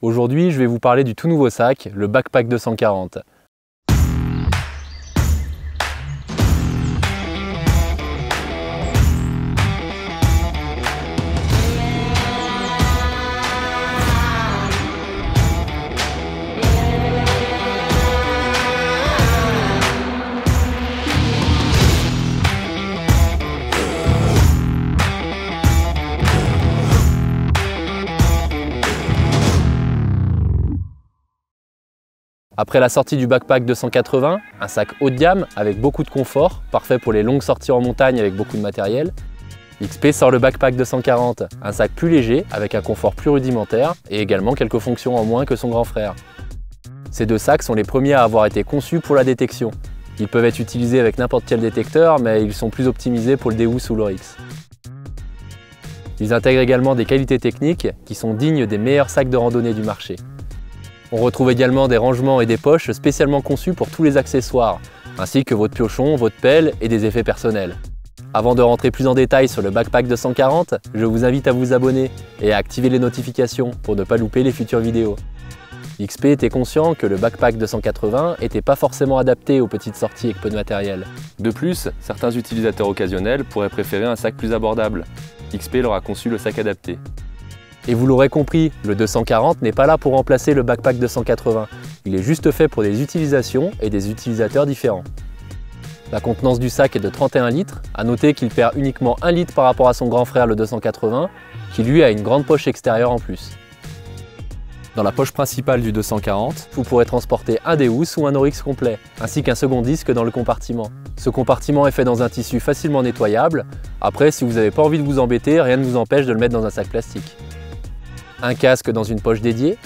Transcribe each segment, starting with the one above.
Aujourd'hui, je vais vous parler du tout nouveau sac, le Backpack 240. Après la sortie du Backpack 280, un sac haut de gamme avec beaucoup de confort, parfait pour les longues sorties en montagne avec beaucoup de matériel, XP sort le Backpack 240, un sac plus léger avec un confort plus rudimentaire et également quelques fonctions en moins que son grand frère. Ces deux sacs sont les premiers à avoir été conçus pour la détection. Ils peuvent être utilisés avec n'importe quel détecteur, mais ils sont plus optimisés pour le Deus ou l'Oryx. Ils intègrent également des qualités techniques qui sont dignes des meilleurs sacs de randonnée du marché. On retrouve également des rangements et des poches spécialement conçus pour tous les accessoires, ainsi que votre piochon, votre pelle et des effets personnels. Avant de rentrer plus en détail sur le Backpack 240, je vous invite à vous abonner et à activer les notifications pour ne pas louper les futures vidéos. XP était conscient que le Backpack 280 n'était pas forcément adapté aux petites sorties avec peu de matériel. De plus, certains utilisateurs occasionnels pourraient préférer un sac plus abordable. XP leur a conçu le sac adapté. Et vous l'aurez compris, le 240 n'est pas là pour remplacer le Backpack 280. Il est juste fait pour des utilisations et des utilisateurs différents. La contenance du sac est de 31 litres. À noter qu'il perd uniquement 1 litre par rapport à son grand frère le 280, qui lui a une grande poche extérieure en plus. Dans la poche principale du 240, vous pourrez transporter un Deus ou un Oryx complet, ainsi qu'un second disque dans le compartiment. Ce compartiment est fait dans un tissu facilement nettoyable. Après, si vous n'avez pas envie de vous embêter, rien ne vous empêche de le mettre dans un sac plastique. Un casque dans une poche dédiée,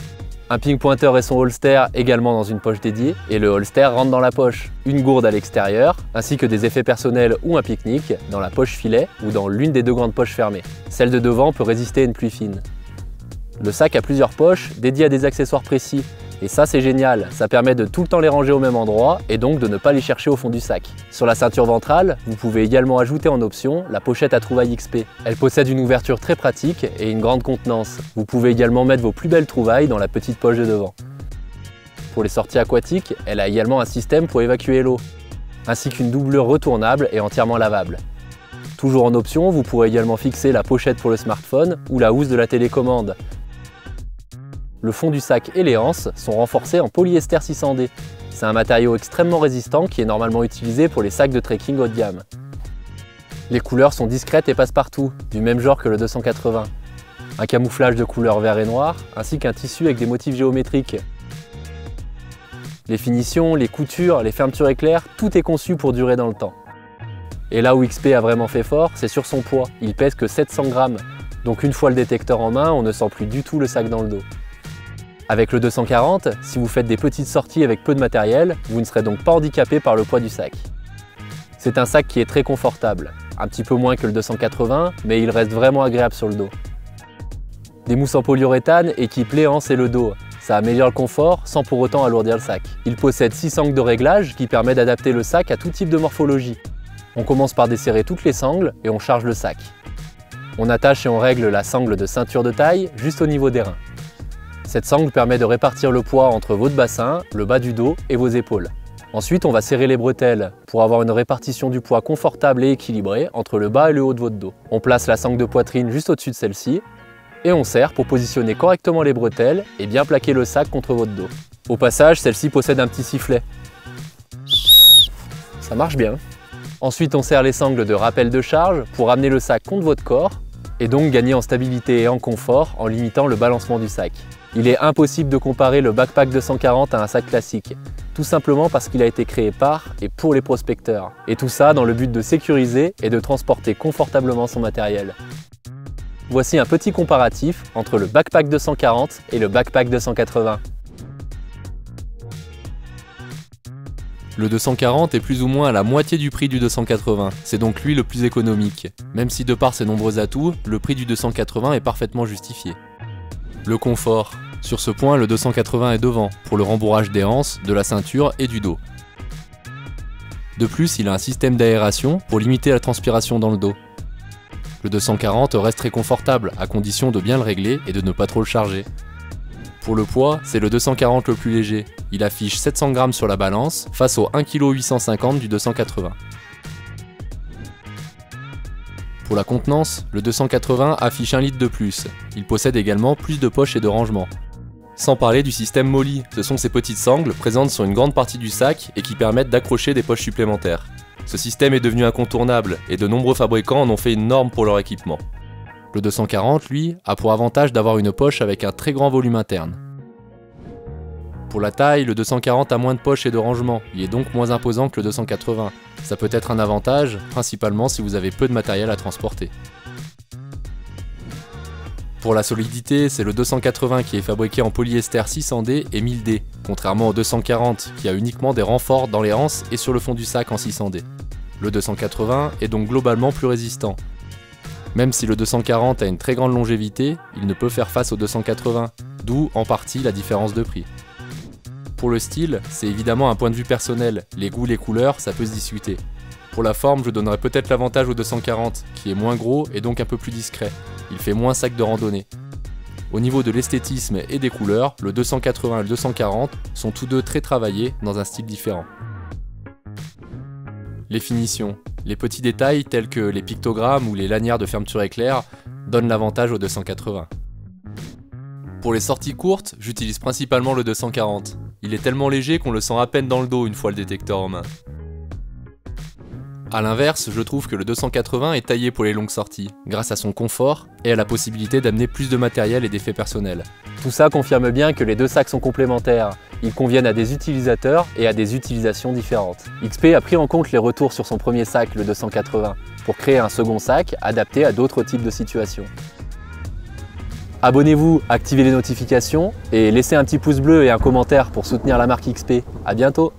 un ping-pointer et son holster également dans une poche dédiée, et le holster rentre dans la poche, une gourde à l'extérieur, ainsi que des effets personnels ou un pique-nique dans la poche filet ou dans l'une des deux grandes poches fermées. Celle de devant peut résister à une pluie fine. Le sac a plusieurs poches dédiées à des accessoires précis, et ça c'est génial, ça permet de tout le temps les ranger au même endroit et donc de ne pas les chercher au fond du sac. Sur la ceinture ventrale, vous pouvez également ajouter en option la pochette à trouvailles XP. Elle possède une ouverture très pratique et une grande contenance. Vous pouvez également mettre vos plus belles trouvailles dans la petite poche de devant. Pour les sorties aquatiques, elle a également un système pour évacuer l'eau, ainsi qu'une doublure retournable et entièrement lavable. Toujours en option, vous pourrez également fixer la pochette pour le smartphone ou la housse de la télécommande. Le fond du sac et les anses sont renforcés en polyester 600D. C'est un matériau extrêmement résistant qui est normalement utilisé pour les sacs de trekking haut de gamme. Les couleurs sont discrètes et passe-partout, du même genre que le 280. Un camouflage de couleurs vert et noir, ainsi qu'un tissu avec des motifs géométriques. Les finitions, les coutures, les fermetures éclairs, tout est conçu pour durer dans le temps. Et là où XP a vraiment fait fort, c'est sur son poids. Il pèse que 700 grammes, donc une fois le détecteur en main, on ne sent plus du tout le sac dans le dos. Avec le 240, si vous faites des petites sorties avec peu de matériel, vous ne serez donc pas handicapé par le poids du sac. C'est un sac qui est très confortable, un petit peu moins que le 280, mais il reste vraiment agréable sur le dos. Des mousses en polyuréthane équipent les anses et le dos. Ça améliore le confort sans pour autant alourdir le sac. Il possède 6 angles de réglage qui permettent d'adapter le sac à tout type de morphologie. On commence par desserrer toutes les sangles et on charge le sac. On attache et on règle la sangle de ceinture de taille juste au niveau des reins. Cette sangle permet de répartir le poids entre votre bassin, le bas du dos et vos épaules. Ensuite, on va serrer les bretelles pour avoir une répartition du poids confortable et équilibrée entre le bas et le haut de votre dos. On place la sangle de poitrine juste au-dessus de celle-ci et on serre pour positionner correctement les bretelles et bien plaquer le sac contre votre dos. Au passage, celle-ci possède un petit sifflet. Ça marche bien. Ensuite, on serre les sangles de rappel de charge pour amener le sac contre votre corps et donc gagner en stabilité et en confort en limitant le balancement du sac. Il est impossible de comparer le Backpack 240 à un sac classique, tout simplement parce qu'il a été créé par et pour les prospecteurs. Et tout ça dans le but de sécuriser et de transporter confortablement son matériel. Voici un petit comparatif entre le Backpack 240 et le Backpack 280. Le 240 est plus ou moins à la moitié du prix du 280, c'est donc lui le plus économique. Même si de par ses nombreux atouts, le prix du 280 est parfaitement justifié. Le confort. Sur ce point, le 280 est devant, pour le rembourrage des anses, de la ceinture et du dos. De plus, il a un système d'aération pour limiter la transpiration dans le dos. Le 240 reste très confortable, à condition de bien le régler et de ne pas trop le charger. Pour le poids, c'est le 240 le plus léger. Il affiche 700 grammes sur la balance face au 1,850 kg du 280. Pour la contenance, le 280 affiche 1 litre de plus. Il possède également plus de poches et de rangements. Sans parler du système MOLLE, ce sont ces petites sangles présentes sur une grande partie du sac et qui permettent d'accrocher des poches supplémentaires. Ce système est devenu incontournable et de nombreux fabricants en ont fait une norme pour leur équipement. Le 240, lui, a pour avantage d'avoir une poche avec un très grand volume interne. Pour la taille, le 240 a moins de poches et de rangements, il est donc moins imposant que le 280. Ça peut être un avantage, principalement si vous avez peu de matériel à transporter. Pour la solidité, c'est le 280 qui est fabriqué en polyester 600D et 1000D, contrairement au 240 qui a uniquement des renforts dans les anses et sur le fond du sac en 600D. Le 280 est donc globalement plus résistant. Même si le 240 a une très grande longévité, il ne peut faire face au 280, d'où en partie la différence de prix. Pour le style, c'est évidemment un point de vue personnel, les goûts, les couleurs, ça peut se discuter. Pour la forme, je donnerais peut-être l'avantage au 240, qui est moins gros et donc un peu plus discret. Il fait moins sac de randonnée. Au niveau de l'esthétisme et des couleurs, le 280 et le 240 sont tous deux très travaillés dans un style différent. Les finitions. Les petits détails tels que les pictogrammes ou les lanières de fermeture éclair donnent l'avantage au 280. Pour les sorties courtes, j'utilise principalement le 240. Il est tellement léger qu'on le sent à peine dans le dos une fois le détecteur en main. A l'inverse, je trouve que le 280 est taillé pour les longues sorties, grâce à son confort et à la possibilité d'amener plus de matériel et d'effets personnels. Tout ça confirme bien que les deux sacs sont complémentaires. Ils conviennent à des utilisateurs et à des utilisations différentes. XP a pris en compte les retours sur son premier sac, le 280, pour créer un second sac adapté à d'autres types de situations. Abonnez-vous, activez les notifications et laissez un petit pouce bleu et un commentaire pour soutenir la marque XP. À bientôt!